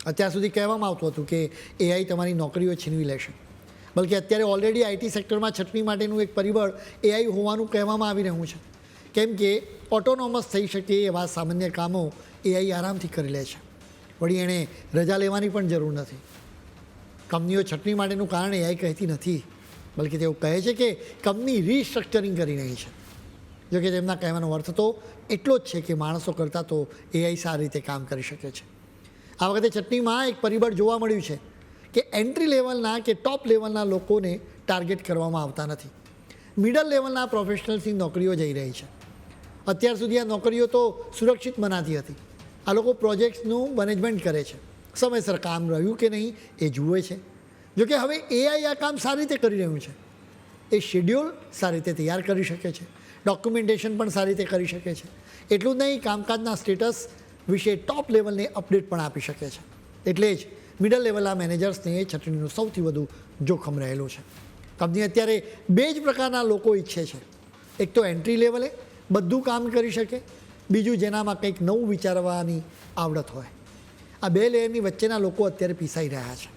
અત્યાર સુધી કહેવામાં આવતું હતું કે એઆઈ તમારી નોકરીઓ છીનવી લેશે, બલકે અત્યારે ઓલરેડી આઈટી સેક્ટરમાં છટણી માટેનું એક પરિબળ એઆઈ હોવાનું કહેવામાં આવી રહ્યું છે, કેમ કે ઓટોનોમસ થઈ શકે એવા સામાન્ય કામો એઆઈ આરામથી કરી લે છે. વળી એણે રજા લેવાની પણ જરૂર નથી. કંપનીઓ છટણી માટેનું કારણ એઆઈ કહેતી નથી, બલકે તેઓ કહે છે કે કંપની રિસ્ટ્રક્ચરિંગ કરી રહી છે. જોકે તેમના કહેવાનો અર્થ તો એટલો જ છે કે માણસો કરતાં તો એઆઈ સારી રીતે કામ કરી શકે છે. આ વખતે ચટણીમાં એક પરિબળ જોવા મળ્યું છે કે એન્ટ્રી લેવલના કે ટોપ લેવલના લોકોને ટાર્ગેટ કરવામાં આવતા નથી. મિડલ લેવલના પ્રોફેશનલ્સની નોકરીઓ જઈ રહી છે. અત્યાર સુધી આ નોકરીઓ તો સુરક્ષિત મનાતી હતી. આ લોકો પ્રોજેક્ટ્સનું મેનેજમેન્ટ કરે છે, સમયસર કામ રહ્યું કે નહીં એ જુએ છે. જોકે હવે એઆઈ આ કામ સારી રીતે કરી રહ્યું છે. એ શેડ્યુલ સારી રીતે તૈયાર કરી શકે છે, ડોક્યુમેન્ટેશન પણ સારી રીતે કરી શકે છે. એટલું જ નહીં, કામકાજના સ્ટેટસ વિશે ટોપ લેવલને અપડેટ પણ આપી શકે છે. એટલે જ મિડલ લેવલના મેનેજર્સને છટણીનું સૌથી વધુ જોખમ રહેલું છે. કંપની અત્યારે બે જ પ્રકારના લોકો ઈચ્છે છે. એક તો એન્ટ્રી લેવલે બધું કામ કરી શકે, બીજું જેનામાં કંઈક નવું વિચારવાની આવડત હોય. આ બે લેયરની વચ્ચેના લોકો અત્યારે પીસાઈ રહ્યા છે.